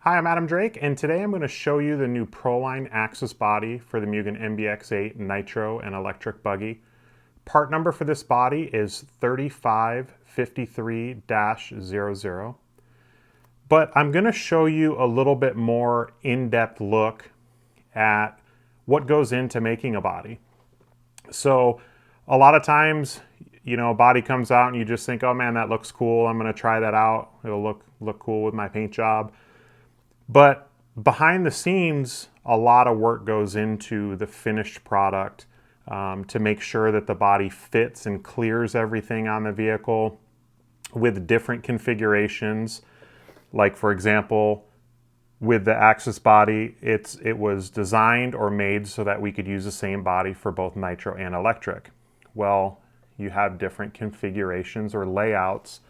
Hi, I'm Adam Drake, and today I'm going to show you the new Proline axis body for the Mugen MBX8 Nitro and electric buggy. Part number for this body is 3553-00. But I'm going to show you a little bit more in-depth look at what goes into making a body. So a lot of times, a body comes out and you just think, oh man, that looks cool. I'm going to try that out. It'll look cool with my paint job. But behind the scenes, a lot of work goes into the finished product to make sure that the body fits and clears everything on the vehicle with different configurations. Like, for example, with the Axis body, it was designed or made so that we could use the same body for both nitro and electric. Well, you have different configurations or layouts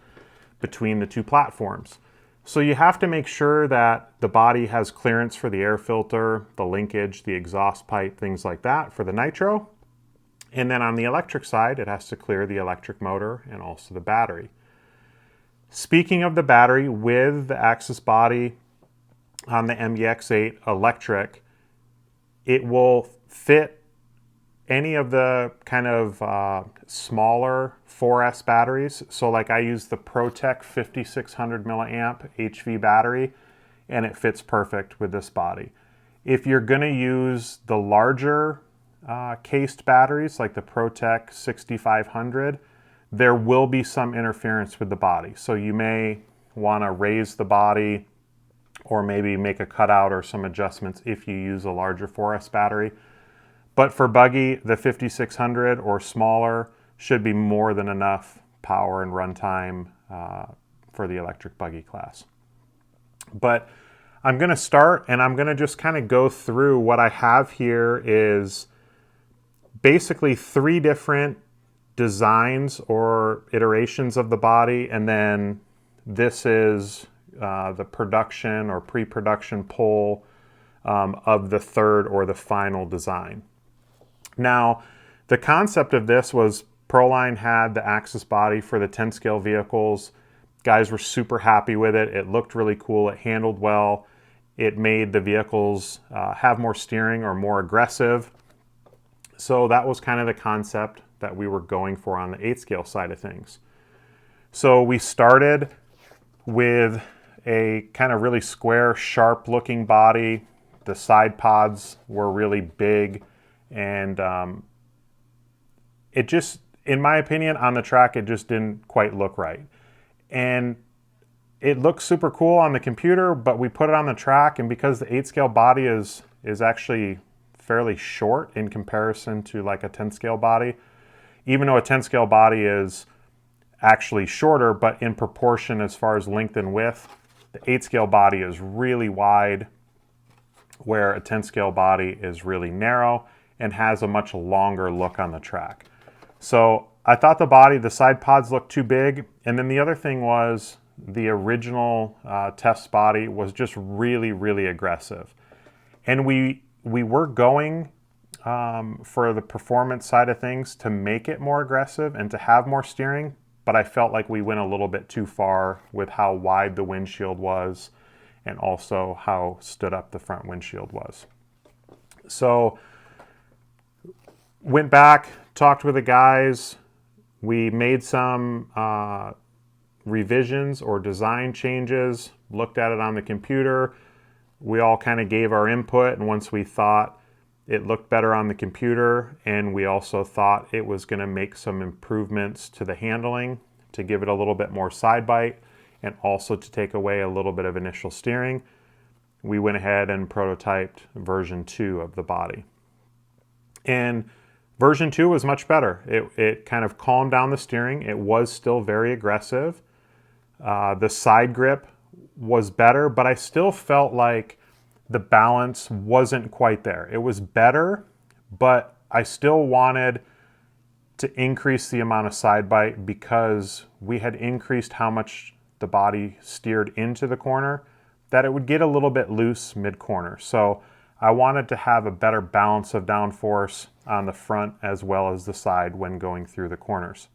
between the two platforms. So you have to make sure that the body has clearance for the air filter, the linkage, the exhaust pipe, things like that for the nitro. And then on the electric side, it has to clear the electric motor and also the battery. Speaking of the battery, with the Axis body on the MBX8 electric, it will fit any of the kind of smaller 4S batteries. So like I use the ProTech 5600 milliamp HV battery, and it fits perfect with this body. If you're going to use the larger cased batteries like the ProTech 6500, there will be some interference with the body. So you may want to raise the body or maybe make a cutout or some adjustments if you use a larger 4S battery. But for buggy, the 5600 or smaller should be more than enough power and runtime for the electric buggy class. But I'm going to start and I'm going to just kind of go through what I have here is basically 3 different designs or iterations of the body, and then this is the production or pre-production pull of the third or the final design. Now, the concept of this was Proline had the Axis body for the 10 scale vehicles. Guys were super happy with it. It looked really cool. It handled well. It made the vehicles have more steering or more aggressive. So that was kind of the concept that we were going for on the 8 scale side of things. So we started with a kind of really square, sharp looking body. The side pods were really big. And it just, in my opinion, on the track, it just didn't quite look right. And it looks super cool on the computer, but we put it on the track, and because the 8 scale body is actually fairly short in comparison to like a 10 scale body, even though a 10 scale body is actually shorter, but in proportion as far as length and width, the 8 scale body is really wide, where a 10 scale body is really narrow and has a much longer look on the track. So I thought the side pods looked too big. And then the other thing was the original test body was just really, really aggressive. And we were going for the performance side of things to make it more aggressive and to have more steering, but I felt like we went a little bit too far with how wide the windshield was and also how stood up the front windshield was. So went back, talked with the guys. We made some revisions or design changes, looked at it on the computer. We all kind of gave our input, and once we thought it looked better on the computer, and we also thought it was going to make some improvements to the handling to give it a little bit more side bite and also to take away a little bit of initial steering, we went ahead and prototyped version 2 of the body. And version 2 was much better. It kind of calmed down the steering. It was still very aggressive. The side grip was better, but I still felt like the balance wasn't quite there. It was better, but I still wanted to increase the amount of side bite because we had increased how much the body steered into the corner, that it would get a little bit loose mid-corner. So I wanted to have a better balance of downforce on the front as well as the side when going through the corners.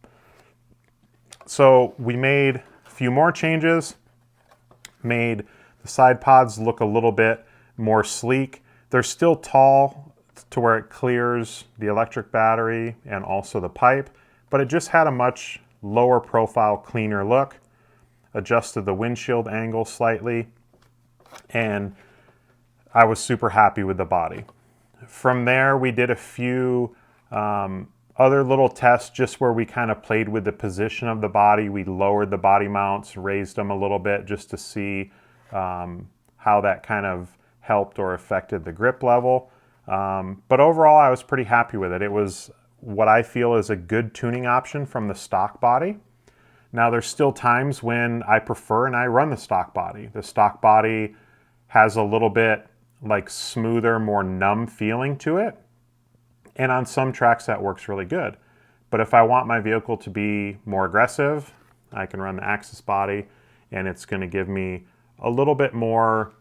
So we made a few more changes, made The side pods look a little bit more sleek. They're still tall to where it clears the electric battery and also the pipe, but it just had a much lower profile, cleaner look. Adjusted the windshield angle slightly, and I was super happy with the body. From there, we did a few other little tests just where we kind of played with the position of the body. We lowered the body mounts, raised them a little bit just to see how that kind of helped or affected the grip level. But overall, I was pretty happy with it. It was what I feel is a good tuning option from the stock body. Now, there's still times when I prefer and I run the stock body. The stock body has a little bit like smoother, more numb feeling to it. And on some tracks that works really good. But if I want my vehicle to be more aggressive, I can run the Axis body, and it's going to give me a little bit more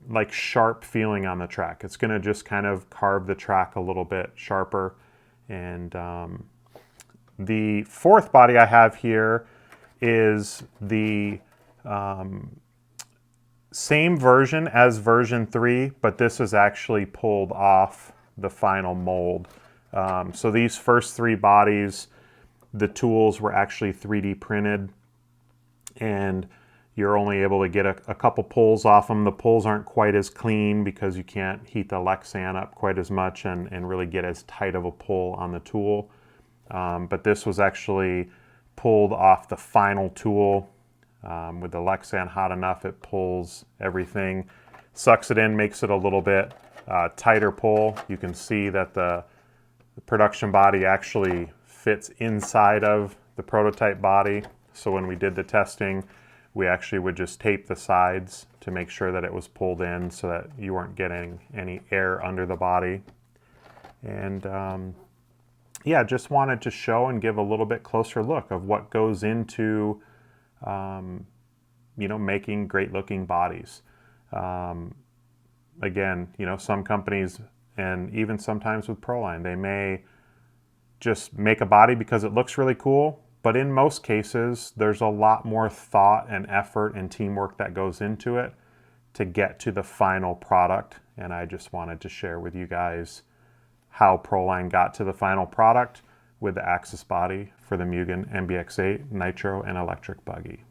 like sharp feeling on the track. It's going to just kind of carve the track a little bit sharper. And the fourth body I have here is the same version as version 3, but this is actually pulled off the final mold. So these first 3 bodies, the tools were actually 3D printed, and you're only able to get a couple pulls off them. The pulls aren't quite as clean because you can't heat the Lexan up quite as much and really get as tight of a pull on the tool. But this was actually pulled off the final tool. With the Lexan hot enough, it pulls everything, sucks it in, makes it a little bit tighter pull. You can see that the production body actually fits inside of the prototype body. So when we did the testing, we actually would just tape the sides to make sure that it was pulled in so that you weren't getting any air under the body. And yeah, just wanted to show and give a little bit closer look of what goes into you know, making great looking bodies. Again, you know, some companies, and even sometimes with Proline, they may just make a body because it looks really cool, but in most cases, there's a lot more thought and effort and teamwork that goes into it to get to the final product. And I just wanted to share with you guys how Proline got to the final product with the Axis body for the Mugen MBX8 Nitro and Electric Buggy.